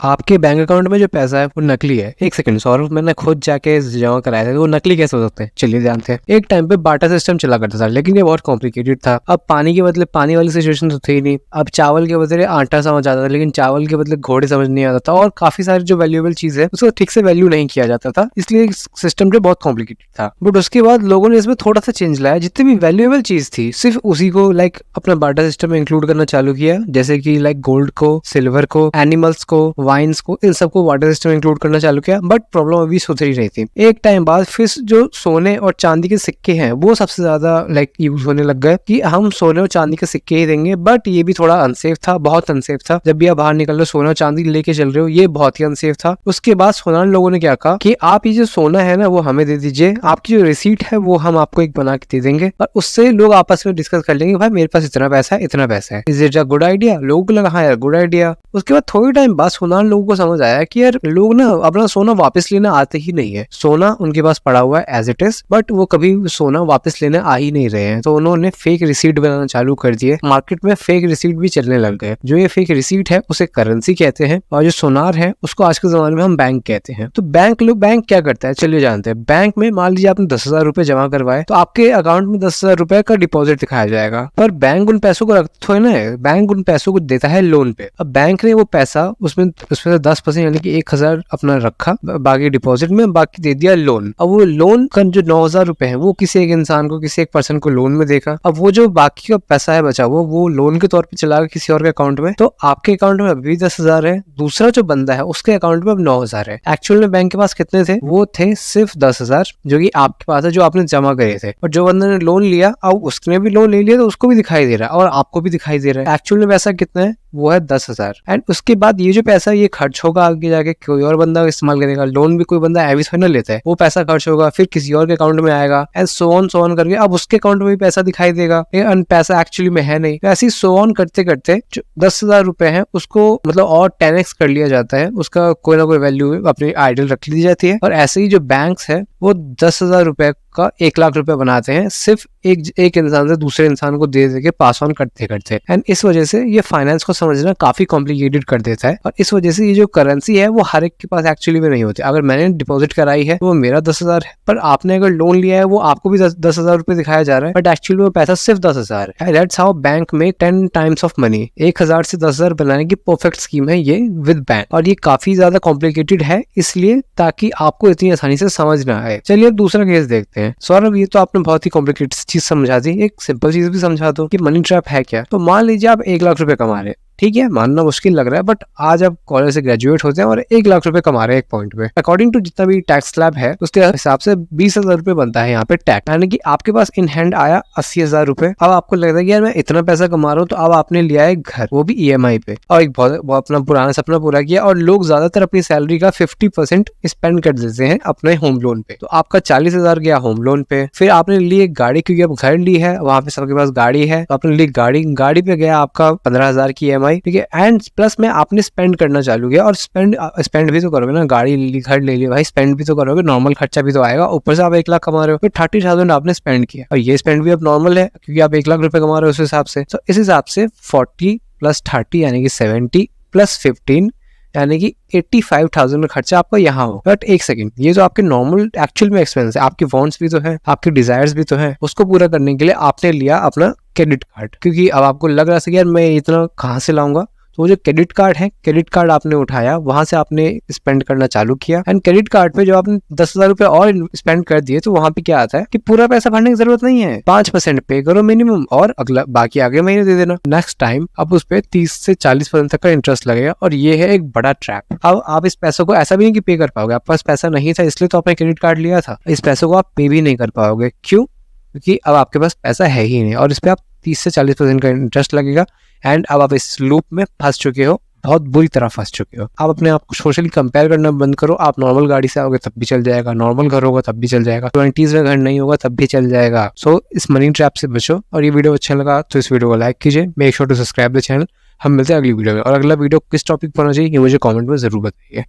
आपके bank account में जो पैसा है वो नकली है। एक सेकंड सौरभ, मैंने खुद जाके जमा कराया था, वो नकली कैसे हो सकते हैं? चलिए जानते हैं। एक टाइम पे बाटा सिस्टम चला करता था, लेकिन ये बहुत कॉम्प्लिकेटेड था। अब पानी के बदले पानी वाली सिचुएशन तो थी ही नहीं। अब चावल के बदले आटा समझ आता था, लेकिन चावल के बदले घोड़े समझ नहीं आता था, और काफी सारी जो वैल्यूएबल चीज है उसको ठीक से वैल्यू नहीं किया जाता था, इसलिए सिस्टम जो बहुत कॉम्प्लिकेटेड था। बट उसके बाद लोगों ने इसमें थोड़ा सा चेंज लाया, जितनी भी वैल्यूएबल चीज थी सिर्फ उसी को अपना बाटा सिस्टम में इंक्लूड करना चालू किया, जैसे कि गोल्ड को, सिल्वर को, एनिमल्स को, वाइन्स को, इन सबको वाटर सिस्टम में इंक्लूड करना चालू किया। बट प्रॉब्लम अभी सुधरी नहीं थी। एक टाइम बाद फिर जो सोने और चांदी के सिक्के हैं वो सबसे ज्यादा यूज होने लग गए कि हम सोने और चांदी के सिक्के ही देंगे। बट ये भी थोड़ा अनसेफ था, बहुत अनसेफ था। जब भी आप बाहर निकल रहे हो सोना और चांदी लेके चल रहे हो, ये बहुत ही अनसेफ था। उसके बाद सोनार लोगों ने क्या कहा कि आप ये जो सोना है ना वो हमें दे दीजिए, आपकी जो रिसीट है वो हम आपको एक बना के दे देंगे, और उससे लोग आपस में डिस्कस कर लेंगे भाई मेरे पास इतना पैसा है, इतना पैसा है। Is it a good idea? लोगों को लगा हाँ यार गुड आइडिया। उसके बाद थोड़ी टाइम बाद सोनार लोगों को समझ आया कि यार लोग ना अपना सोना वापस लेने आते ही नहीं है। सोना उनके पास पड़ा हुआ है एज इट इज, बट वो कभी सोना वापस लेने आ ही नहीं रहे हैं। तो उन्होंने फेक रिसीट बनाना चालू कर दिए। मार्केट में फेक रिसीट भी चलने लग गए। जो ये फेक रिसीट है उसे करेंसी कहते हैं, और जो सोनार है उसको आज के जमाने में हम बैंक कहते हैं। तो बैंक क्या करता है चलिए जानते हैं। बैंक में मान लीजिए आपने 10,000 रुपए जमा करवाए, तो आपके अकाउंट में 10,000 रुपए का डिपॉजिट दिखाया जाएगा। पर बैंक उन पैसों को रखते ना, बैंक उन पैसों को देता है लोन पे। अब बैंक ने वो पैसा उसमें से 10% यानी कि 1,000 अपना रखा बाकी डिपॉजिट में, बाकी दे दिया लोन। अब वो लोन का जो 9,000 रुपए है वो किसी एक इंसान को, किसी एक पर्सन को लोन में देगा। अब वो जो बाकी का पैसा है बचा वो लोन के तौर पे चला गया किसी और के अकाउंट में। तो आपके अकाउंट में अभी 10,000 है, दूसरा जो बंदा है उसके अकाउंट में अब 9,000 है। एक्चुअल में बैंक के पास कितने थे? वो थे सिर्फ 10,000 जो कि आपके पास है, जो आपने जमा करे थे। और जो बंदे ने लोन लिया अब उसने भी लोन ले लिया, तो उसको भी दिखाई दे रहा है और आपको भी दिखाई दे रहा है। एक्चुअल में पैसा कितना है? वो है 10,000। एंड उसके बाद ये जो पैसा ये खर्च होगा, आगे जाके कोई और बंदा इस्तेमाल करेगा। लोन भी कोई बंदा एवज थोड़ी ना लेता है, वो पैसा खर्च होगा फिर किसी और के अकाउंट में आएगा, एंड सो ऑन करके अब उसके अकाउंट में भी पैसा दिखाई देगा, एंड पैसा एक्चुअली में है नहीं। ऐसे ही सो ऑन करते करते जो 10,000 रुपए है उसको और 10x कर लिया जाता है, उसका कोई ना कोई वैल्यू अपनी आइडल रख ली जाती है। और ऐसे ही जो बैंक्स है वो 10,000 रुपए का 1,00,000 रुपए बनाते हैं, सिर्फ एक इंसान से दूसरे इंसान को दे के पास ऑन करते करते। एंड इस वजह से ये फाइनेंस को समझना काफी कॉम्प्लिकेटेड कर देता है। और इस वजह से ये जो करेंसी है वो हर एक के पास एक्चुअली में नहीं होती। अगर मैंने डिपॉजिट कराई है वो मेरा 10,000 है, पर आपने अगर लोन लिया है वो आपको भी 10,000 रुपए दिखाया जा रहा है, बट एक्चुअली वो पैसा सिर्फ 10,000 है। That's how bank make 10 times of money. 1,000 से 10,000 बनाने की परफेक्ट स्कीम है ये विद बैंक, और ये काफी ज्यादा कॉम्प्लिकेटेड है इसलिए ताकि आपको इतनी आसानी से समझ ना आए। चलिए अब दूसरा केस देखते हैं। सौरभ ये तो आपने बहुत ही कॉम्प्लिकेटेड चीज समझा दी, एक सिंपल चीज भी समझा दो कि मनी ट्रैप है क्या। तो मान लीजिए आप 1,00,000 रुपए कमा रहे हैं, ठीक है, मानना मुश्किल लग रहा है, बट आज आप कॉलेज से ग्रेजुएट होते हैं और 1,00,000 रुपए कमा रहे हैं एक पॉइंट पे। अकॉर्डिंग टू जितना भी टैक्स स्लैब है उसके हिसाब से 20,000 रुपए बनता है यहाँ पे टैक्स, यानी कि आपके पास इन हैंड आया 80,000 रुपए। अब आपको लगता है कि यार मैं इतना पैसा कमा रहा हूँ, तो अब आपने लिया है घर, वो भी EMI पे, और एक बहुत अपना पुराना सपना पूरा किया। और लोग ज्यादातर अपनी सैलरी का 50% स्पेंड कर देते हैं अपने होम लोन पे। तो आपका 40,000 गया होम लोन पे। फिर आपने ली एक गाड़ी, क्योंकि आप घर ली है, वहां पे सबके पास गाड़ी है, तो आपने ली गाड़ी पे गया आपका 15,000 की EMI, ठीक है। एंड प्लस में आपने स्पेंड करना चालू किया, और स्पेंड भी तो करोगे ना, गाड़ी ले ली, घर ले लिया, भाई स्पेंड भी तो करोगे, नॉर्मल खर्चा भी तो आएगा। ऊपर से आप 1,00,000 कमा रहे हो, फिर 30,000 आपने स्पेंड किया, और ये स्पेंड भी अब नॉर्मल है क्योंकि आप 1,00,000 रुपए कमा रहे हो उस हिसाब से। तो इस हिसाब से 40 + 30 यानी कि 70 + 15 यानी कि 85,000 का खर्चा आपका यहाँ हो। बट एक सेकंड, ये जो आपके नॉर्मल एक्चुअल में एक्सपेंस है, आपके वांट्स भी तो है, आपके डिजायर्स भी तो है, उसको पूरा करने के लिए आपने लिया अपना क्रेडिट कार्ड, क्योंकि अब आपको लग रहा है कि यार मैं इतना कहाँ से लाऊंगा। तो वो जो क्रेडिट कार्ड है, क्रेडिट कार्ड आपने उठाया, वहां से आपने स्पेंड करना चालू किया। एंड क्रेडिट कार्ड पे जो आपने 10,000 रुपए और स्पेंड कर दिए, तो वहां पे क्या आता है कि पूरा पैसा भरने की जरूरत नहीं है, 5% पे करो मिनिमम, और अगला बाकी आगे महीने दे देना। नेक्स्ट टाइम अब उस पे 30 से 40% तक का इंटरेस्ट लगेगा, और ये है एक बड़ा ट्रैप। अब आप इस पैसों को ऐसा भी नहीं कि पे कर पाओगे, आपके पास पैसा नहीं था इसलिए तो आपने क्रेडिट कार्ड लिया था, इस पैसों को आप पे भी नहीं कर पाओगे। क्यों? क्योंकि अब आपके पास पैसा है ही नहीं, और इस पे आप 30 से 40% का इंटरेस्ट लगेगा। एंड अब आप इस लूप में फंस चुके हो, बहुत बुरी तरह फंस चुके हो। आप अपने आप को सोशली कंपेयर करना बंद करो। आप नॉर्मल गाड़ी से आओगे तब भी चल जाएगा, नॉर्मल घर होगा तब भी चल जाएगा, 20s में घर नहीं होगा तब भी चल जाएगा। सो इस मनी ट्रैप से बचो। और ये वीडियो अच्छा लगा तो इस वीडियो को लाइक कीजिए, make sure to subscribe the channel. हम मिलते हैं अगली वीडियो में, और अगला वीडियो किस टॉपिक पर होना चाहिए ये मुझे कमेंट में जरूर बताइए।